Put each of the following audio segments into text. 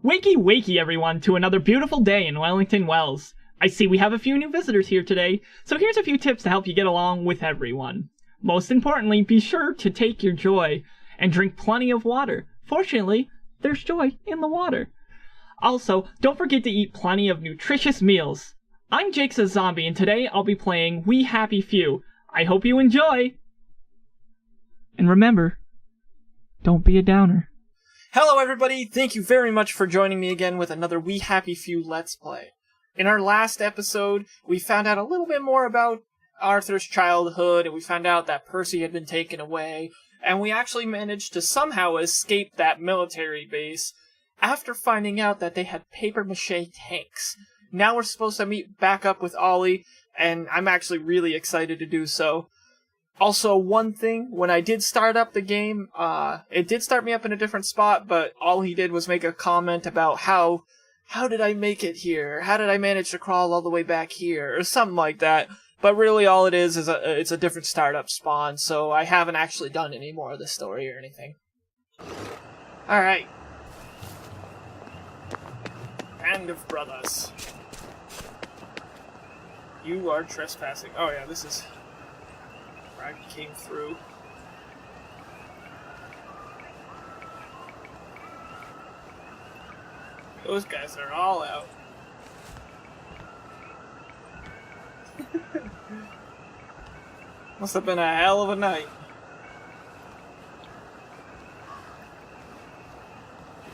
Wakey wakey everyone to another beautiful day in Wellington Wells. I see we have a few new visitors here today, so here's a few tips to help you get along with everyone. Most importantly, be sure to take your joy and drink plenty of water. Fortunately, there's joy in the water. Also, don't forget to eat plenty of nutritious meals. I'm Jakesazombie and today I'll be playing We Happy Few. I hope you enjoy! And remember, don't be a downer. Hello everybody, thank you very much for joining me again with another We Happy Few Let's Play. In our last episode, we found out a little bit more about Arthur's childhood, and we found out that Percy had been taken away, and we actually managed to somehow escape that military base after finding out that they had papier-mâché tanks. Now we're supposed to meet back up with Ollie, and I'm actually really excited to do so. Also, one thing, when I did start up the game, it did start me up in a different spot, but all he did was make a comment about how did I make it here? How did I manage to crawl all the way back here? Or something like that. But really all it is it's a different startup spawn, so I haven't actually done any more of the story or anything. Alright. Band of brothers. You are trespassing. Oh yeah, this is where I came through. Those guys are all out. Must have been a hell of a night.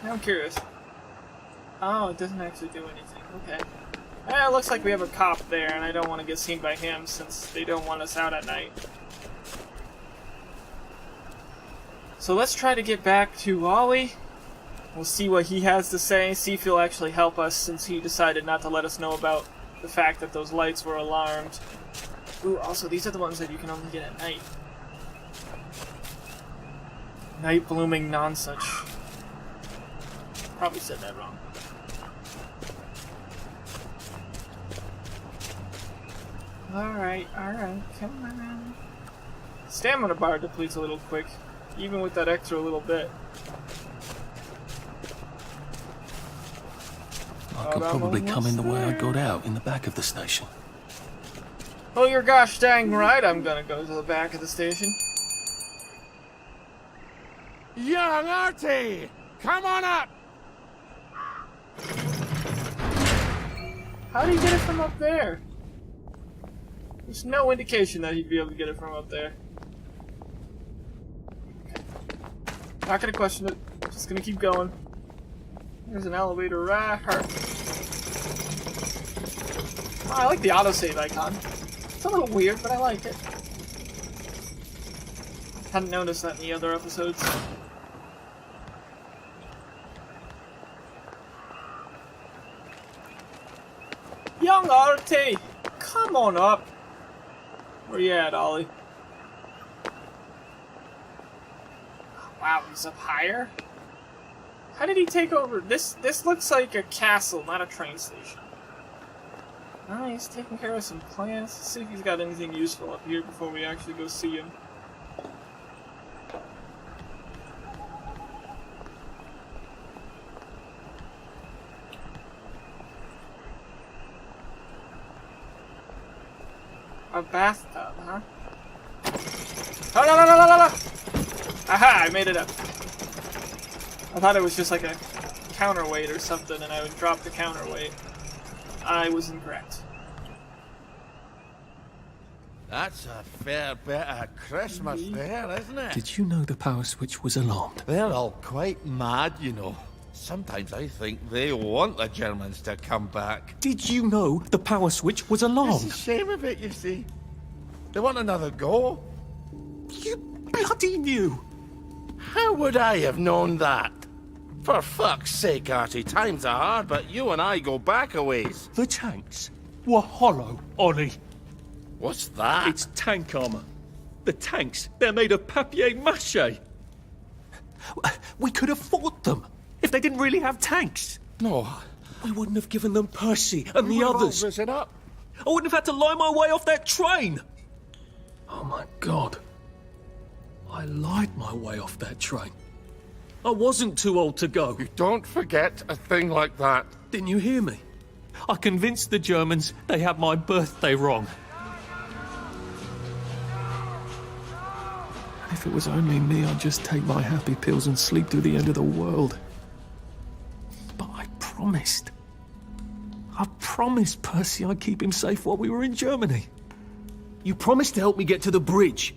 Now I'm curious. Oh, it doesn't actually do anything. Okay. It looks like we have a cop there, and I don't want to get seen by him since they don't want us out at night. So let's try to get back to Ollie. We'll see what he has to say, see if he'll actually help us since he decided not to let us know about the fact that those lights were alarmed. Ooh, also these are the ones that you can only get at night. Night blooming nonsuch. Probably said that wrong. Alright, come on. Stamina bar depletes a little quick, even with that extra little bit. I could probably come in the way I got out, in the back of the station. Oh, you're gosh dang right I'm gonna go to the back of the station. Young Artie! Come on up! How do you get it from up there? There's no indication that he'd be able to get it from up there. Okay. Not gonna question it. Just gonna keep going. There's an elevator right here. Oh, I like the autosave icon. It's a little weird, but I like it. Hadn't noticed that in the other episodes. Young Artie! Come on up! Where you at, Ollie? Wow, he's up higher? How did he take over? This looks like a castle, not a train station. Oh, he's taking care of some plants. Let's see if he's got anything useful up here before we actually go see him. A bathtub, huh? Oh, no, no, no, no, no, no! Aha, I made it up. I thought it was just like a counterweight or something, and I would drop the counterweight. I was incorrect. That's a fair bit of Christmas there, isn't it? Did you know the power switch was alarmed? They're all quite mad, you know. Sometimes I think they want the Germans to come back. Did you know the power switch was It's alarmed? a shame of it, you see. They want another go. You bloody knew! How would I have known that? For fuck's sake, Artie, times are hard, but you and I go back a ways. The tanks were hollow, Ollie. What's that? It's tank armor. The tanks, they're made of papier-mâché. We could have fought them if they didn't really have tanks. No. We wouldn't have given them Percy and the others. Risen up. I wouldn't have had to lie my way off that train. Oh my God. I lied my way off that train. I wasn't too old to go. You don't forget a thing like that. Didn't you hear me? I convinced the Germans they had my birthday wrong. If it was only me, I'd just take my happy pills and sleep through the end of the world. But I promised. I promised Percy I'd keep him safe while we were in Germany. You promised to help me get to the bridge.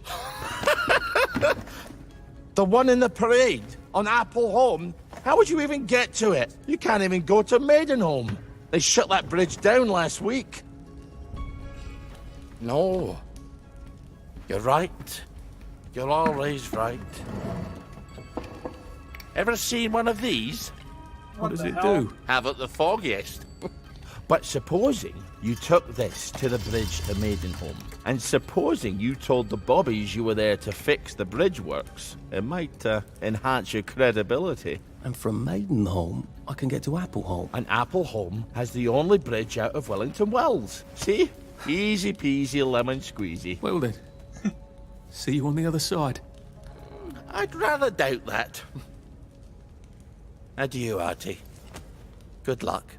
The one in the parade on Appleholm? How would you even get to it? You can't even go to Maidenholm. They shut that bridge down last week. No. You're right. You're always right. Ever seen one of these? What does the it hell? do? Haven't the foggiest. But supposing you took this to the bridge to Maidenholm, and supposing you told the bobbies you were there to fix the bridge works, it might enhance your credibility. And from Maidenholm, I can get to Appleholm. And Appleholm has the only bridge out of Wellington Wells. See? Easy peasy lemon squeezy. Well then, see you on the other side. I'd rather doubt that. Adieu, Artie. Good luck.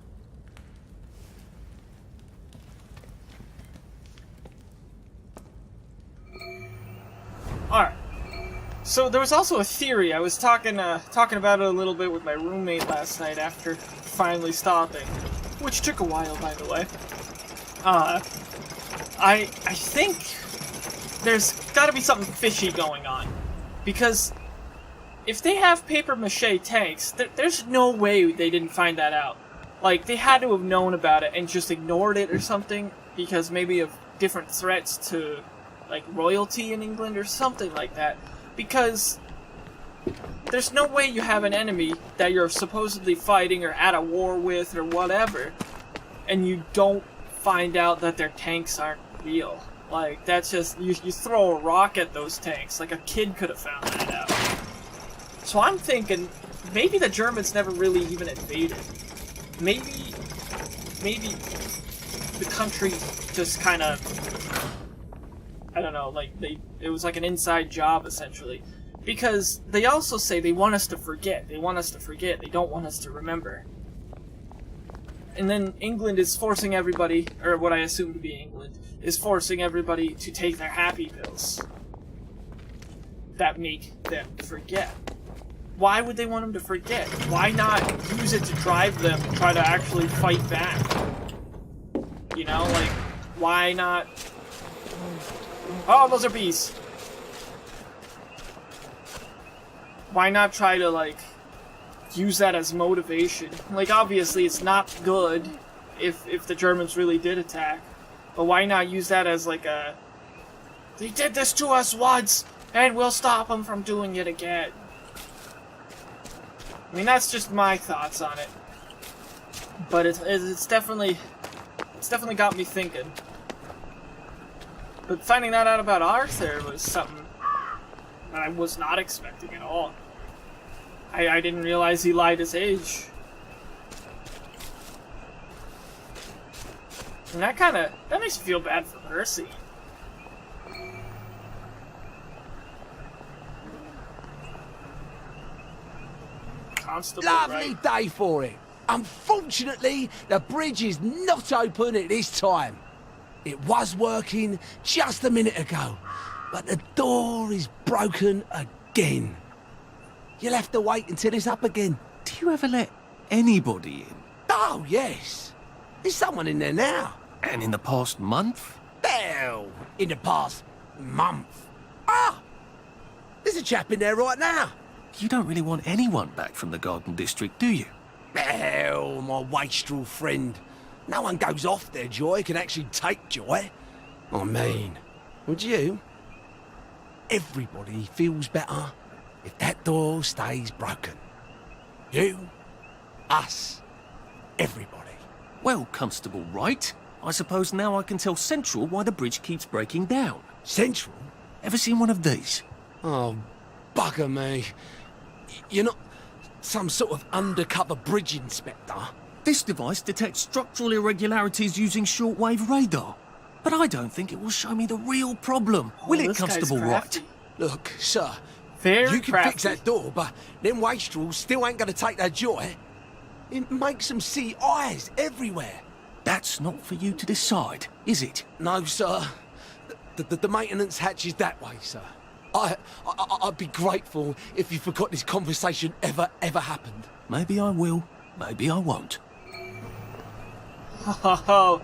Alright. So there was also a theory. I was talking about it a little bit with my roommate last night after finally stopping, which took a while, by the way. I think there's got to be something fishy going on, because if they have paper mache tanks, there's no way they didn't find that out. Like, they had to have known about it and just ignored it or something, because maybe of different threats to, like, royalty in England or something like that. Because there's no way you have an enemy that you're supposedly fighting or at a war with or whatever, and you don't find out that their tanks aren't real. Like, that's just, you throw a rock at those tanks. Like, a kid could have found that out. So I'm thinking, maybe the Germans never really even invaded. Maybe the country just kind of, I don't know, like, it was like an inside job, essentially. Because they also say they want us to forget. They want us to forget. They don't want us to remember. And then England is forcing everybody, or what I assume to be England, is forcing everybody to take their happy pills that make them forget. Why would they want them to forget? Why not use it to drive them to try to actually fight back? You know, like, why not... Oh, those are bees! Why not try to, like, use that as motivation? Like, obviously it's not good if the Germans really did attack. But why not use that as, like, a... They did this to us once, and we'll stop them from doing it again. I mean, that's just my thoughts on it. But it's definitely got me thinking. But finding that out about Arthur was something that I was not expecting at all. I didn't realize he lied his age. And that makes me feel bad for Percy. Constable, Lovely right? day for it. Unfortunately, the bridge is not open at this time. It was working just a minute ago, but the door is broken again. You'll have to wait until it's up again. Do you ever let anybody in? Oh, yes. There's someone in there now. And in the past month? Hell, in the past month. Ah! There's a chap in there right now. You don't really want anyone back from the Garden District, do you? Hell, my wastrel friend. No one goes off their joy can actually take joy. I mean, would you? Everybody feels better if that door stays broken. You, us, everybody. Well, Constable Wright, I suppose now I can tell Central why the bridge keeps breaking down. Central? Ever seen one of these? Oh, bugger me. You're not some sort of undercover bridge inspector? This device detects structural irregularities using shortwave radar. But I don't think it will show me the real problem. Will it, This guy's Constable crafty. Wright? Look, sir, Very You can crafty. fix that door, but them wastrels still ain't gonna take their joy. It makes them see eyes everywhere. That's not for you to decide, is it? No, sir. The maintenance hatch is that way, sir. I'd be grateful if you forgot this conversation ever happened. Maybe I will, maybe I won't. Oh,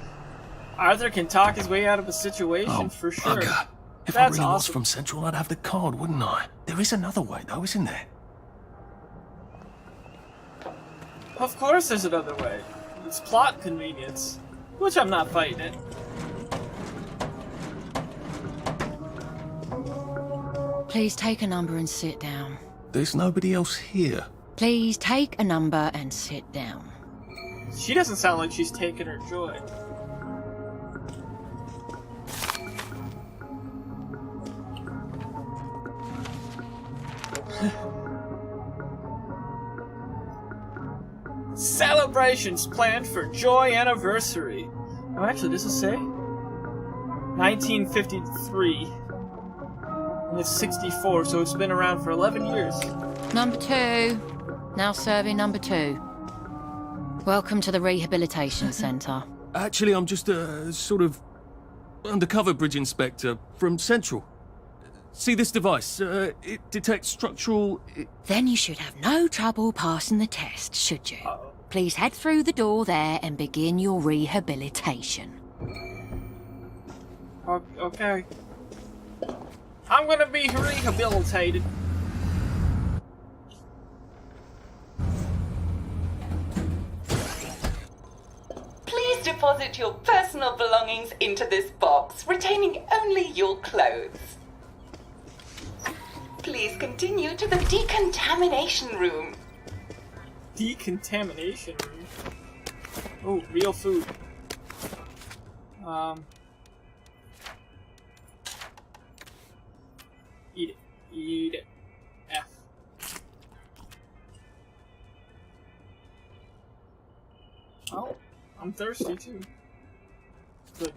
Arthur can talk his way out of a situation for sure. Bugger. If That's I really was awesome. from Central, I'd have the card, wouldn't I? There is another way, though, isn't there? Of course there's another way. It's plot convenience, which I'm not fighting it. Please take a number and sit down. There's nobody else here. Please take a number and sit down. She doesn't sound like she's taking her joy. Celebrations planned for Joy Anniversary. Oh, actually, does it say? 1953. And it's 64, so it's been around for 11 years. Number 2. Now serving number 2. Welcome to the Rehabilitation Centre. Actually, I'm just a sort of undercover bridge inspector from Central. See this device? It detects structural... Then you should have no trouble passing the test, should you? Please head through the door there and begin your rehabilitation. Okay. I'm gonna be rehabilitated. Please deposit your personal belongings into this box, retaining only your clothes. Please continue to the decontamination room. Decontamination room. Oh, real food. Eat it. Eat it. F. Oh, I'm thirsty too. Good.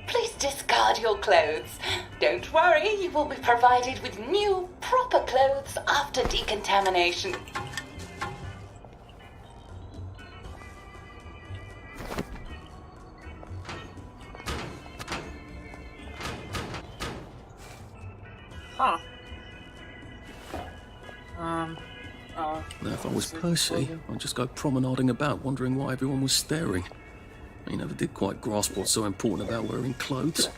Please discard your clothes. Don't worry, you will be provided with new, proper clothes after decontamination. Huh. Now, if I was Percy, I'd just go promenading about, wondering why everyone was staring. He never did quite grasp what's so important about wearing clothes.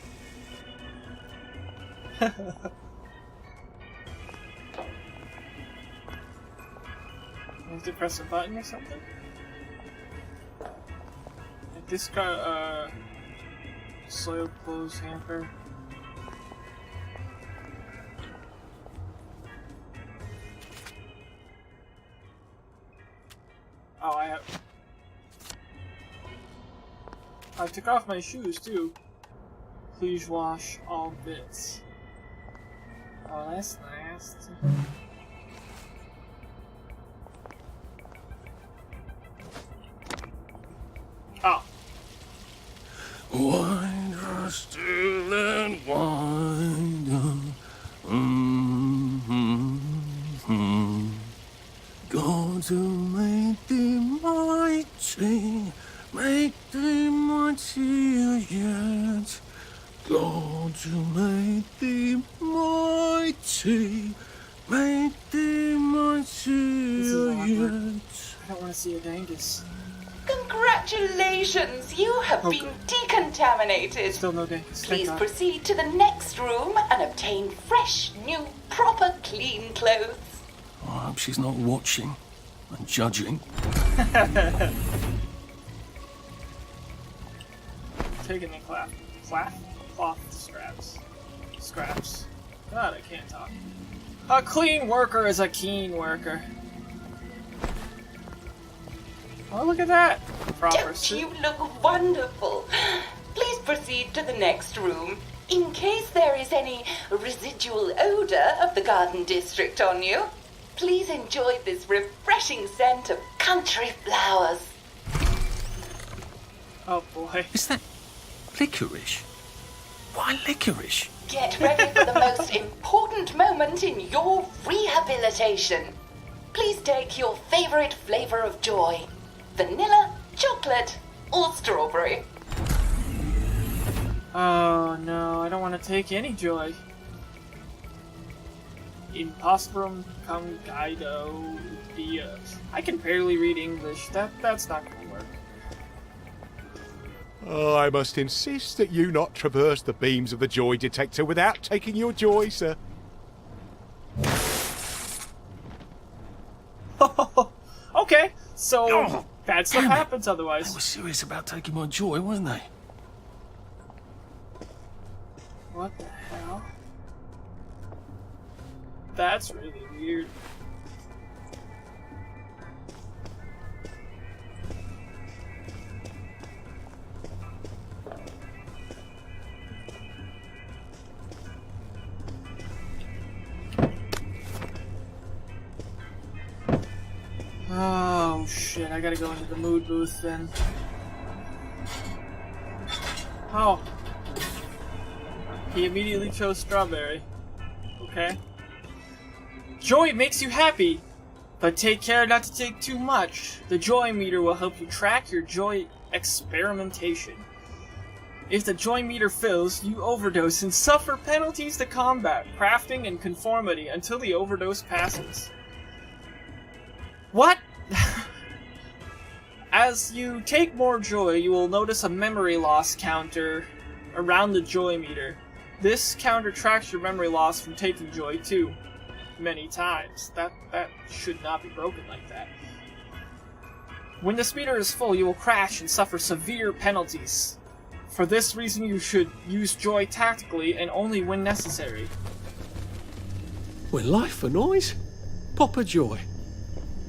You have to press a button or something? Like this guy, soil clothes hamper. Oh, I took off my shoes too. Please wash all bits. Oh, that's nice. Oh. Wind still and wind. God to make thee mighty, make thee mightier yet. God to make thee mighty, make thee mightier yet. I don't want to see a Dangus. Congratulations, you have been decontaminated. Still no Dangus. Please proceed to the next room and obtain fresh, new, proper, clean clothes. I hope she's not watching and judging. Taking the cloth scraps. God, I can't talk. A clean worker is a keen worker. Oh, look at that. Proper Don't suit. you look wonderful? Please proceed to the next room. In case there is any residual odor of the garden district on you, please enjoy this refreshing scent of country flowers. Oh boy. Is that licorice? Why licorice? Get ready for the most important moment in your rehabilitation. Please take your favorite flavor of joy. Vanilla, chocolate, or strawberry. Oh no, I don't want to take any joy. Impossible Congido Dia. I can barely read English. That's not gonna work. Oh, I must insist that you not traverse the beams of the joy detector without taking your joy, sir. Okay, so bad stuff happens They otherwise. were serious about taking my joy, weren't they? What the hell? That's really weird. Oh shit, I gotta go into the mood booth then. Oh. He immediately chose strawberry. Okay. Joy makes you happy, but take care not to take too much. The joy meter will help you track your joy experimentation. If the joy meter fills, you overdose and suffer penalties to combat, crafting, and conformity until the overdose passes. What? As you take more joy, you will notice a memory loss counter around the joy meter. This counter tracks your memory loss from taking joy too many times. That should not be broken like that. When this meter is full, you will crash and suffer severe penalties. For this reason, you should use joy tactically and only when necessary. When life for noise, pop a joy.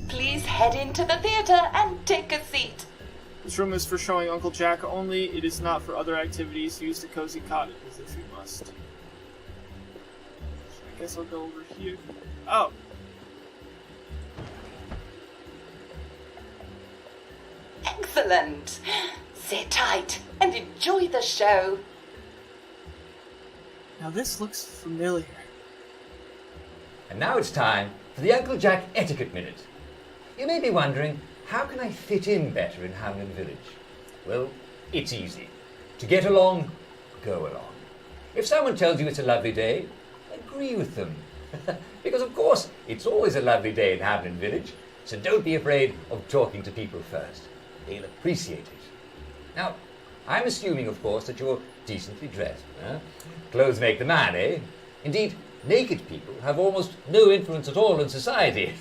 Please head into the theater and take a seat. This room is for showing Uncle Jack only. It is not for other activities. Use the cozy cottages if you must. I guess I'll go over here. Oh. Excellent. Sit tight and enjoy the show. Now this looks familiar. And now it's time for the Uncle Jack Etiquette Minute. You may be wondering, how can I fit in better in Hamlin Village? Well, it's easy. To get along, go along. If someone tells you it's a lovely day, agree with them. Because of course, it's always a lovely day in Hamlin Village, so don't be afraid of talking to people first. They'll appreciate it. Now, I'm assuming, of course, that you're decently dressed. Huh? Clothes make the man, eh? Indeed, naked people have almost no influence at all in society.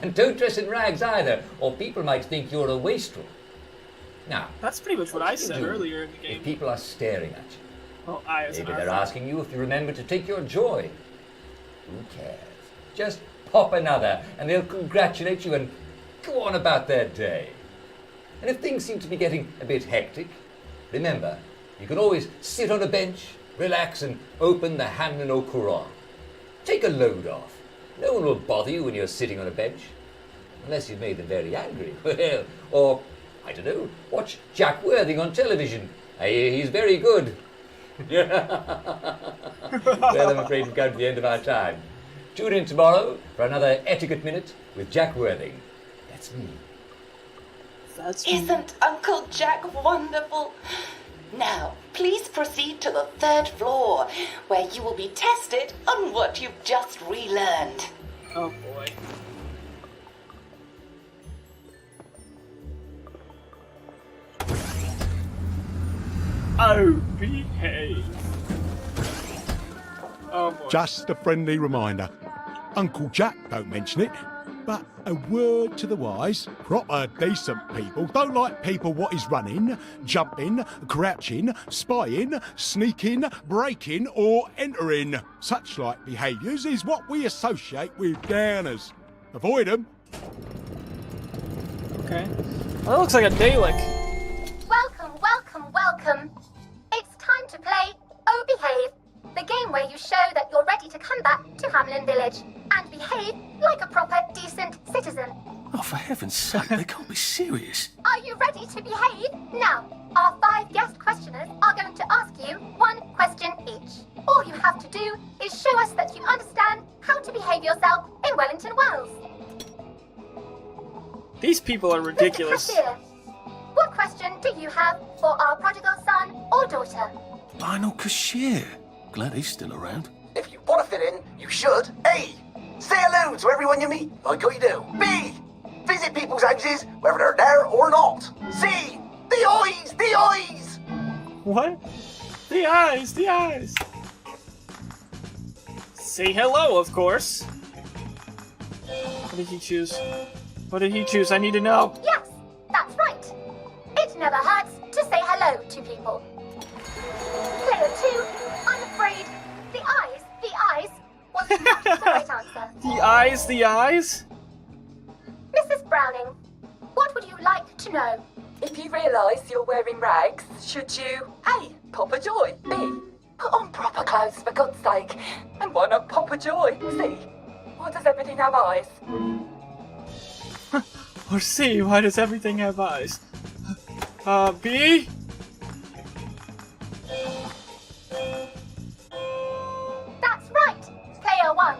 And don't dress in rags either, or people might think you're a wastrel. Now, That's pretty much what I said do earlier in the game. if people are staring at you, Oh, I as maybe an they're arthur. asking you if you remember to take your joy. Who cares? Just pop another, and they'll congratulate you and go on about their day. And if things seem to be getting a bit hectic, remember, you can always sit on a bench, relax, and open the Hamlin au Courant. Take a load off. No one will bother you when you're sitting on a bench. Unless you've made them very angry. Well, or, I don't know, watch Jack Worthing on television. I hear he's very good. Well, I'm afraid we've come to the end of our time. Tune in tomorrow for another Etiquette Minute with Jack Worthing. That's me. That's Isn't Uncle Jack wonderful? Now, please proceed to the 3rd floor, where you will be tested on what you've just relearned. Oh boy. Oh, behave. Oh boy. Just a friendly reminder. Uncle Jack don't mention it, but a word to the wise, proper decent people don't like people what is running, jumping, crouching, spying, sneaking, breaking or entering. Such like behaviours is what we associate with downers. Avoid them. Okay. Well, that looks like a Dalek. Welcome, welcome, welcome. It's time to play Oh Behave, the game where you show that you're ready to come back to Hamlin Village and behave like a proper, decent citizen. Oh, for heaven's sake, they can't be serious. Are you ready to behave? Now, our 5 guest questioners are going to ask you 1 question each. All you have to do is show us that you understand how to behave yourself in Wellington Wells. These people are ridiculous. Mr. Cashier, what question do you have for our prodigal son or daughter? Lionel Cashier. Glad he's still around. If you want to fit in, you should. A. Say hello to everyone you meet, like how you do. B. Visit people's houses, whether they're there or not. C. The eyes! The eyes! What? The eyes! The eyes! Say hello, of course. What did he choose? What did he choose? I need to know. Yes, that's right. It never hurts to say hello to people. Player 2, I'm afraid the eyes was not the right answer. The eyes? Mrs. Browning, what would you like to know? If you realise you're wearing rags, should you A. pop a joy, B. put on proper clothes for God's sake, and why not pop a joy, C. why does everything have eyes? Or C, why does everything have eyes? B? That's right, Player 1.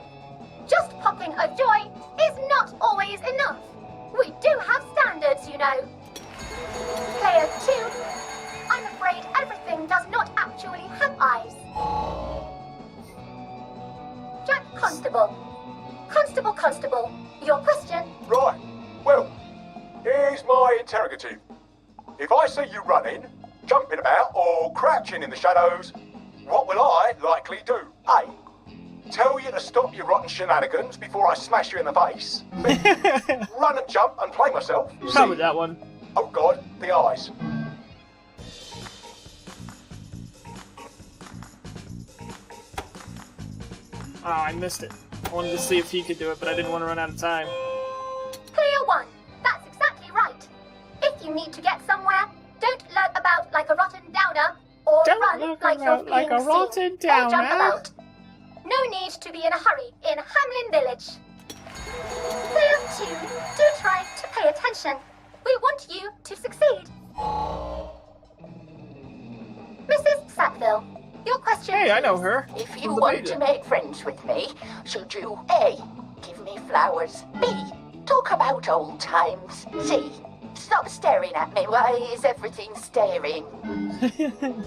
Just popping a joy is not always enough. We do have standards, you know. Player 2, I'm afraid everything does not actually have eyes. Jack Constable. Constable, your question? Right. Well, here's my interrogative. If I see you running, jumping about, or crouching in the shadows, what will I likely do? A. Tell you to stop your rotten shenanigans before I smash you in the face. B. Run and jump and play myself. How about that one? Oh God, the eyes. Oh, I missed it. I wanted to see if he could do it, but I didn't want to run out of time. Player 1, that's exactly right. If you need to get somewhere, don't lurk about like a rotten downer, or Don't run look like you're around like being a rotten seen, or jump downer. about. No need to be in a hurry in Hamlin Village. Player 2, do try to pay attention. We want you to succeed. Mrs. Sackville, your question. Hey, I know her. If you From the want beta. to make friends with me, should you A. give me flowers, B. talk about old times, C. stop staring at me, why is everything staring? I'm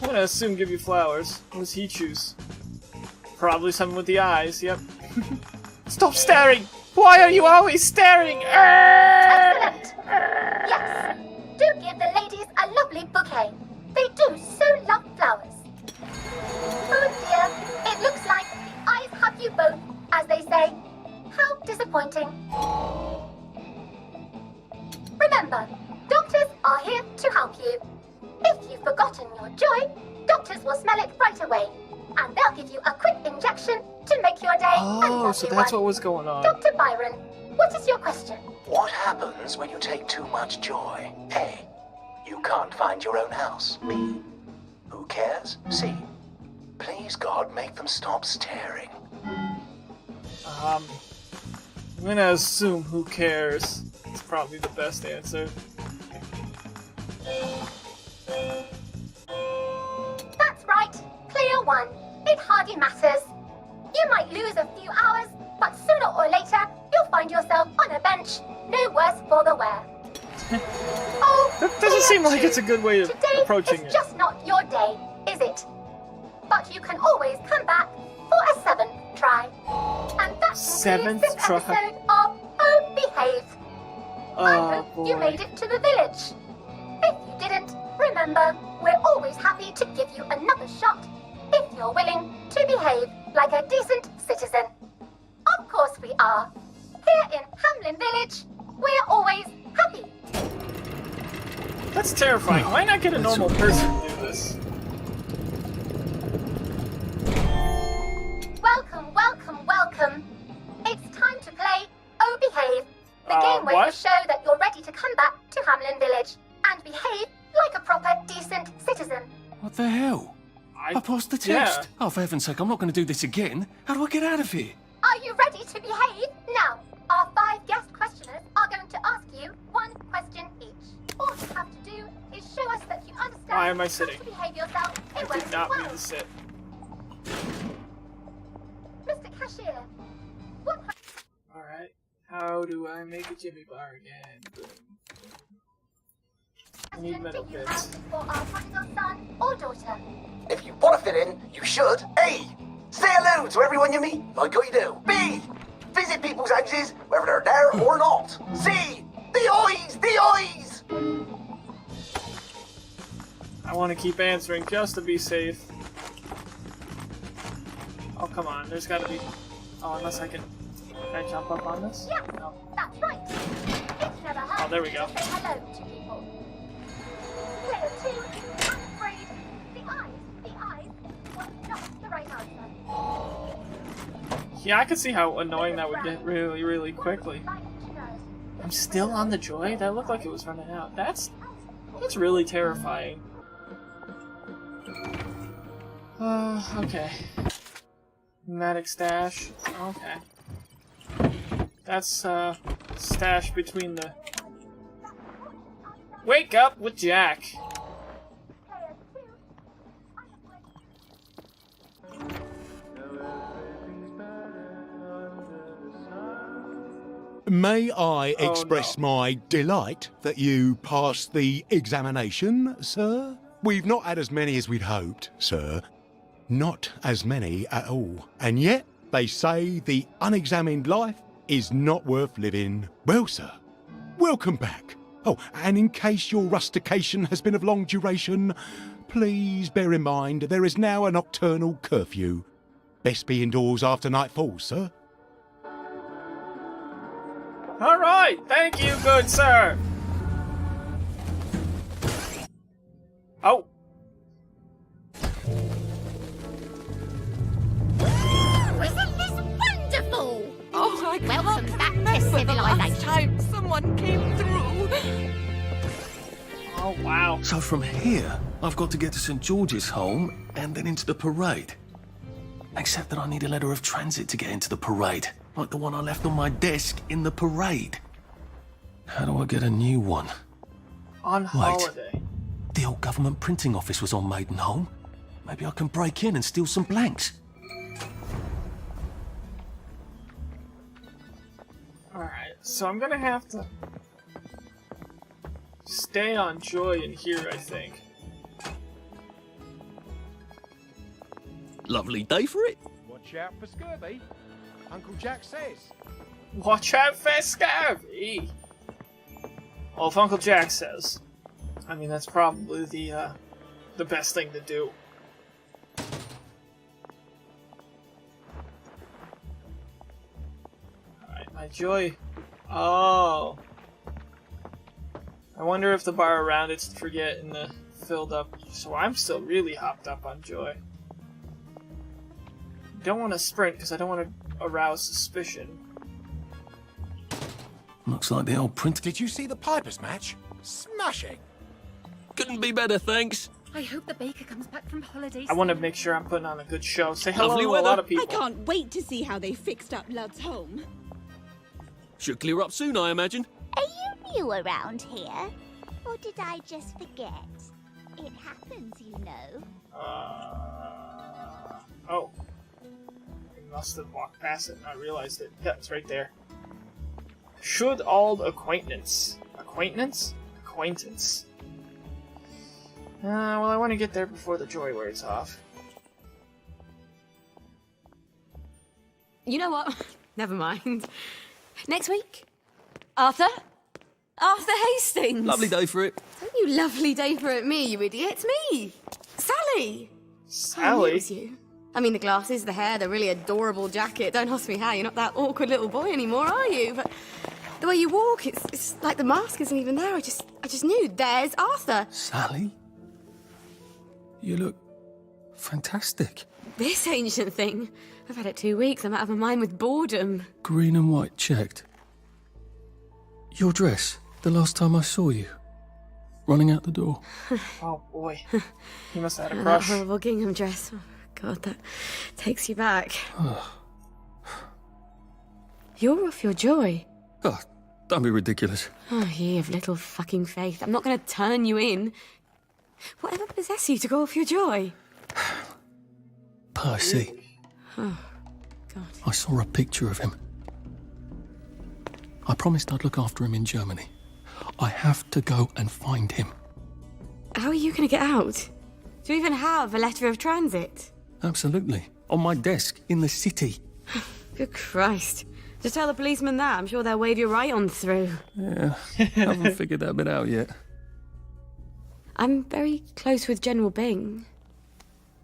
gonna assume give you flowers. What does he choose? Probably something with the eyes, yep. Stop staring! Why are you always staring? Excellent. Yes. Do give the ladies a lovely bouquet. They do so love flowers. Oh dear, it looks like the eyes have you both, as they say. How disappointing. Remember, doctors are here to help you. If you've forgotten your joy, doctors will smell it right away, and they'll give you a quick injection to make your day a Oh, lovely so that's one. what was going on. Dr. Byron, what is your question? What happens when you take too much joy? A. You can't find your own house. B. Who cares? C. Please, God, make them stop staring. I'm gonna assume who cares. It's probably the best answer. That's right, Player 1. It hardly matters. You might lose a few hours, but sooner or later, you'll find yourself on a bench, no worse for the wear. Oh, That doesn't seem like Player it's a good way of 2, today approaching is it. just not your day, is it? But you can always come back for a 7th try. And that Seventh concludes this try. episode of Oh Behave. I Oh hope you boy. made it to the village. If you didn't, remember, we're always happy to give you another shot if you're willing to behave like a decent citizen. Of course we are. Here in Hamlin Village, we're always happy. That's terrifying. Why not get a normal person to do this? Welcome, welcome, welcome. It's time to play Oh Behave, the game where you what? show that you're ready to come back to Hamlin Village and behave like a proper, decent citizen. What the hell? I passed the test. Oh, for heaven's sake, I'm not going to do this again. How do I get out of here? Are you ready to behave? Now, our 5 guest questioners are going to ask you 1 question each. All you have to do is show us that you understand Why am I how sitting? to behave yourself in I did Wellington not mean to Wells. sit. I make a Jimmy bar again. Boom. I need metal bits. For our prodigal son or daughter. If you want to fit in, you should. A. Say hello to everyone you meet, like how you do. B. Visit people's houses, whether they're there or not. C. The eyes! The eyes! I want to keep answering just to be safe. Oh, come on. There's got to be... Oh, unless I can... Can I jump up on this? Yeah, No. that's right. It's never hurt Oh, there we go. to say hello to people. Player 2, I'm afraid. The eyes was not the right answer. Yeah, I could see how annoying that would get really, really quickly. I'm still on the joy? That looked like it was running out. That's really terrifying. Okay. Pneumatic stash. Okay. That's, stash between the... Wake up with Jack! May I express my delight that you passed the examination, sir? We've not had as many as we'd hoped, sir. Not as many at all. And yet, they say the unexamined life is not worth living. Well, sir, welcome back. Oh, and in case your rustication has been of long duration, please bear in mind there is now a nocturnal curfew. Best be indoors after nightfall, sir. Alright, thank you, good sir! Oh. Isn't this wonderful? Oh, I Welcome can't back to remember the last civilization. time someone came through. Oh, wow. So from here, I've got to get to St. George's home and then into the parade. Except that I need a letter of transit to get into the parade, like the one I left on my desk in the parade. How do I get a new one? On holiday. The old government printing office was on Maidenholm. Maybe I can break in and steal some blanks. Alright, so I'm gonna have to stay on Joy in here, I think. Lovely day for it. Watch out for scurvy. Uncle Jack says. Watch out for scurvy! Well, if Uncle Jack says. I mean, that's probably the best thing to do. Alright, my Joy. Oh. I wonder if the bar around it's for getting filled up. So I'm still really hopped up on Joy. Don't want to sprint because I don't want to arouse suspicion. Looks like the old print. Did you see the Pipers match? Smashing! Couldn't be better, thanks. I hope the baker comes back from holidays. I want to make sure I'm putting on a good show. Say hello Lovely to a weather. lot of people. I can't wait to see how they fixed up Lud's home. Should clear up soon, I imagine. Are you new around here? Or did I just forget? It happens, you know. Oh. I must have walked past it and not realized it. Yeah, it's right there. Should old acquaintance. Acquaintance? Acquaintance. Well, I want to get there before the joy wears off. You know what? Never mind. Next week, Arthur? Arthur Hastings! Lovely day for it. Don't you lovely day for it, me, you idiot. It's me! Sally! Sally? I knew it was you. I mean, the glasses, the hair, the really adorable jacket. Don't ask me how. You're not that awkward little boy anymore, are you? But the way you walk, it's like the mask isn't even there. I just knew. There's Arthur. Sally? You look fantastic. This ancient thing. I've had it 2 weeks. I'm out of my mind with boredom. Green and white checked. Your dress, the last time I saw you. Running out the door. Oh, boy. He must have had a crush. That horrible gingham dress. Oh, God, that takes you back. You're off your joy. Oh, don't be ridiculous. Oh, you have little fucking faith. I'm not going to turn you in. Whatever possesses you to go off your joy? Percy. Oh, God. I saw a picture of him. I promised I'd look after him in Germany. I have to go and find him. How are you going to get out? Do you even have a letter of transit? Absolutely. On my desk, in the city. Good Christ. Just tell the policeman that. I'm sure they'll wave you right on through. Yeah, haven't figured that bit out yet. I'm very close with General Bing.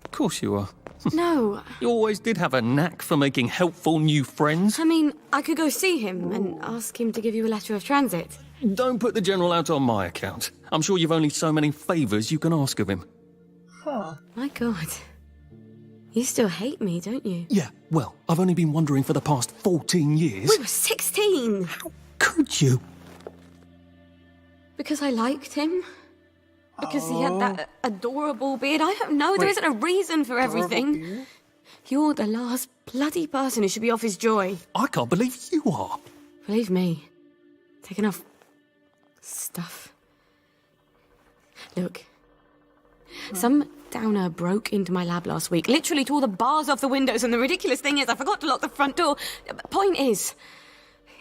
Of course you are. No. You always did have a knack for making helpful new friends. I mean, I could go see him and ask him to give you a letter of transit. Don't put the General out on my account. I'm sure you've only so many favours you can ask of him. Huh. My God. You still hate me, don't you? Yeah, well, I've only been wondering for the past 14 years. We were 16. How could you? Because I liked him. Because he had that adorable beard. I don't know. There isn't a reason for everything. Beard? You're the last bloody person who should be off his joy. I can't believe you are. Believe me. Taking off stuff. Look. Some downer broke into my lab last week. Literally tore the bars off the windows, and the ridiculous thing is I forgot to lock the front door. Point is,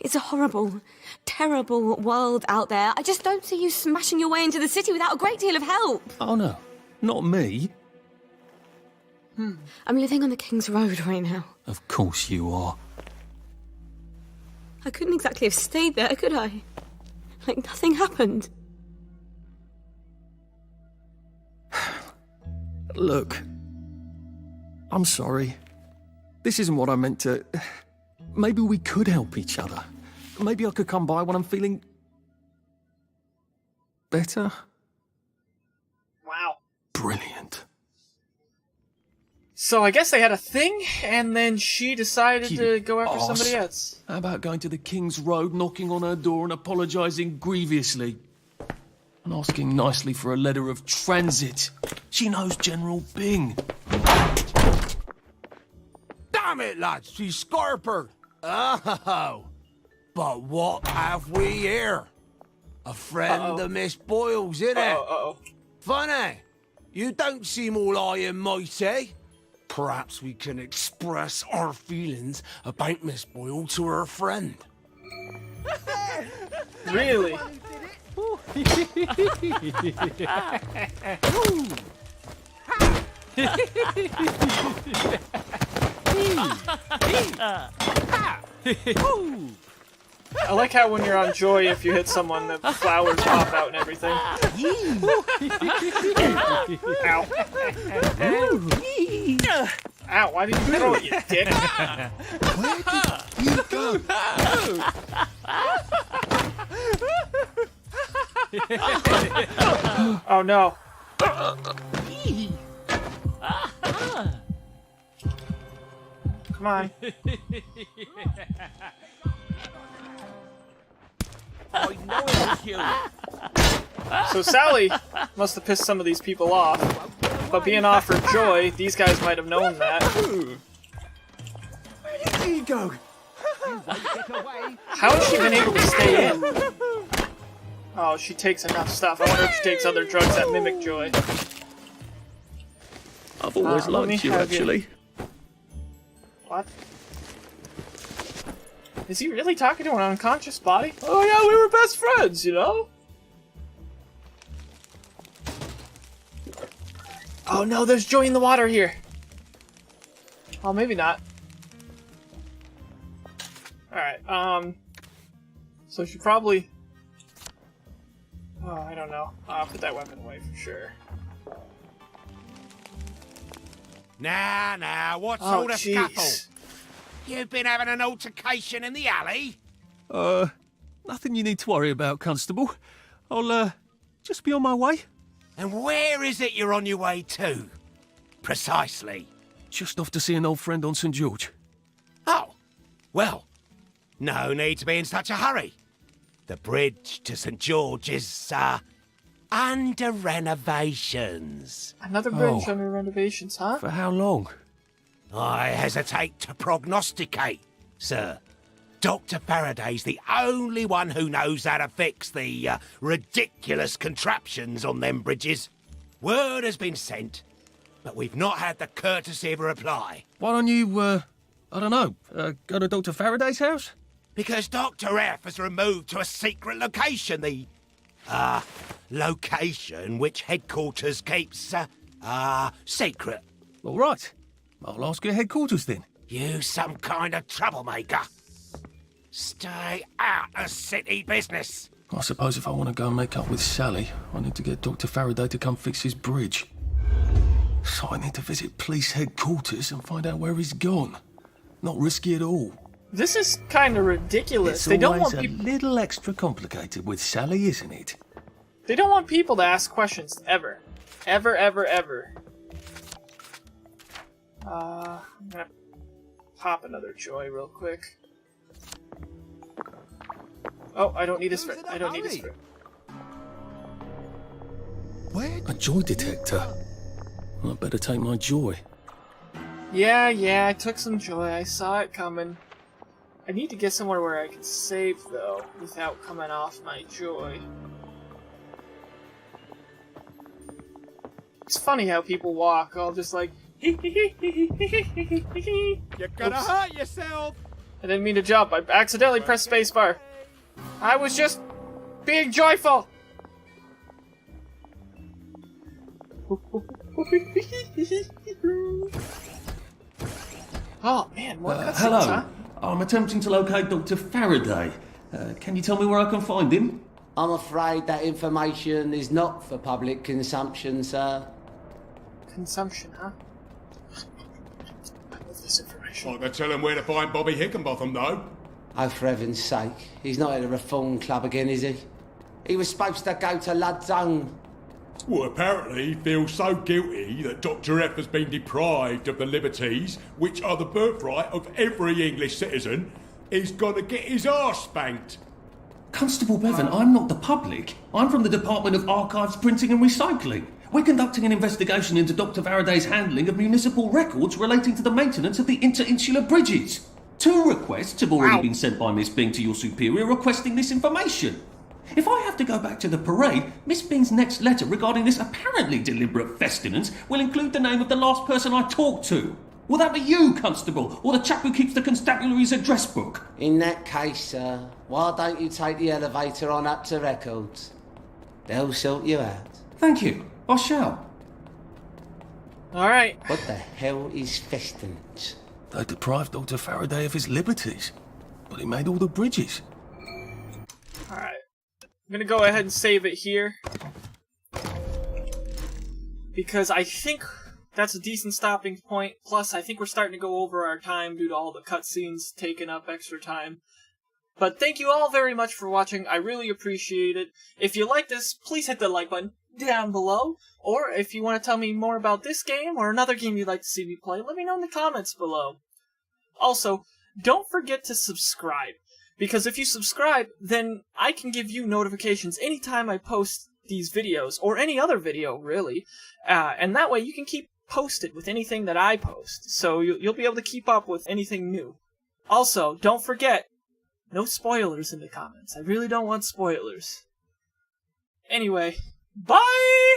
it's a horrible, terrible world out there. I just don't see you smashing your way into the city without a great deal of help. Oh, no. Not me. I'm living on the King's Road right now. Of course you are. I couldn't exactly have stayed there, could I? Like nothing happened. Look. I'm sorry. This isn't what I meant to... Maybe we could help each other. Maybe I could come by when I'm feeling... better? Wow. Brilliant. So I guess they had a thing, and then she decided to go after somebody else. How about going to the King's Road, knocking on her door and apologising grievously? And asking nicely for a letter of transit. She knows General Bing. Damn it, lads, she's scarpered. Oh, but what have we here? A friend of Miss Boyle's, innit? Funny, you don't seem all high and mighty. Perhaps we can express our feelings about Miss Boyle to her friend. Really? I like how when you're on Joy, if you hit someone, the flowers pop out and everything. Ow. Ow, why did you throw it, you dick? Where did you go? Oh no. Come on. I know it was you. So Sally must have pissed some of these people off, but being offered Joy, these guys might have known that. Where did he go? How has she been able to stay in? Oh, she takes enough stuff. I wonder if she takes other drugs that mimic Joy. I've always liked you, actually. What? Is he really talking to an unconscious body? Oh yeah, we were best friends, you know? Oh no, there's Joy in the water here. Oh, maybe not. Alright, so she probably... Oh, I don't know. I'll put that weapon away for sure. Now, what Oh, sort of jeez. scuffle? You've been having an altercation in the alley? Nothing you need to worry about, Constable. I'll, just be on my way. And where is it you're on your way to? Precisely. Just off to see an old friend on St. George. Oh, well, no need to be in such a hurry. The bridge to St. George is, under renovations. Another bridge under renovations, huh? For how long? I hesitate to prognosticate, sir. Dr. Faraday's the only one who knows how to fix the ridiculous contraptions on them bridges. Word has been sent, but we've not had the courtesy of a reply. Why don't you, I don't know, go to Dr. Faraday's house? Because Dr. F has removed to a secret location, the, location which headquarters keeps, secret. All right. I'll ask your headquarters then. You some kind of troublemaker. Stay out of city business. I suppose if I want to go and make up with Sally, I need to get Dr. Faraday to come fix his bridge. So I need to visit police headquarters and find out where he's gone. Not risky at all. This is kind of ridiculous. It's They don't always want a people. little extra complicated with Sally, isn't it? They don't want people to ask questions ever, ever. I'm gonna pop another joy real quick. Oh, I don't need his friend. I don't need his friend. A joy detector. I better take my joy. Yeah, I took some joy. I saw it coming. I need to get somewhere where I can save, though, without coming off my joy. It's funny how people walk, all just like... You're gonna hurt yourself! I didn't mean to jump. I accidentally pressed spacebar. I was just being joyful! Oh, man, what cutscenes, Hello. huh? I'm attempting to locate Dr. Faraday. Can you tell me where I can find him? I'm afraid that information is not for public consumption, sir. Consumption, huh? I love this information. I can tell him where to find Bobby Hickenbotham, though. Oh, for heaven's sake. He's not at the Reform Club again, is he? He was supposed to go to Ludzung. Well, apparently he feels so guilty that Dr. F has been deprived of the liberties which are the birthright of every English citizen. He's gonna get his arse spanked. Constable Bevan, I'm not the public. I'm from the Department of Archives, Printing and Recycling. We're conducting an investigation into Dr. Faraday's handling of municipal records relating to the maintenance of the interinsular bridges. 2 requests have already been sent by Miss Bing to your superior requesting this information. If I have to go back to the parade, Miss Bing's next letter regarding this apparently deliberate festinance will include the name of the last person I talked to. Will that be you, Constable, or the chap who keeps the constabulary's address book? In that case, sir, why don't you take the elevator on up to records? They'll sort you out. Thank you. I shall. Alright. What the hell is festinance? They deprived Dr. Faraday of his liberties, but he made all the bridges. Alright. I'm gonna go ahead and save it here. Because I think that's a decent stopping point. Plus, I think we're starting to go over our time due to all the cutscenes taking up extra time. But thank you all very much for watching. I really appreciate it. If you like this, please hit the like button down below. Or if you want to tell me more about this game or another game you'd like to see me play, let me know in the comments below. Also, don't forget to subscribe. Because if you subscribe, then I can give you notifications anytime I post these videos, or any other video, really. And that way you can keep posted with anything that I post, so you'll be able to keep up with anything new. Also, don't forget, no spoilers in the comments. I really don't want spoilers. Anyway, bye!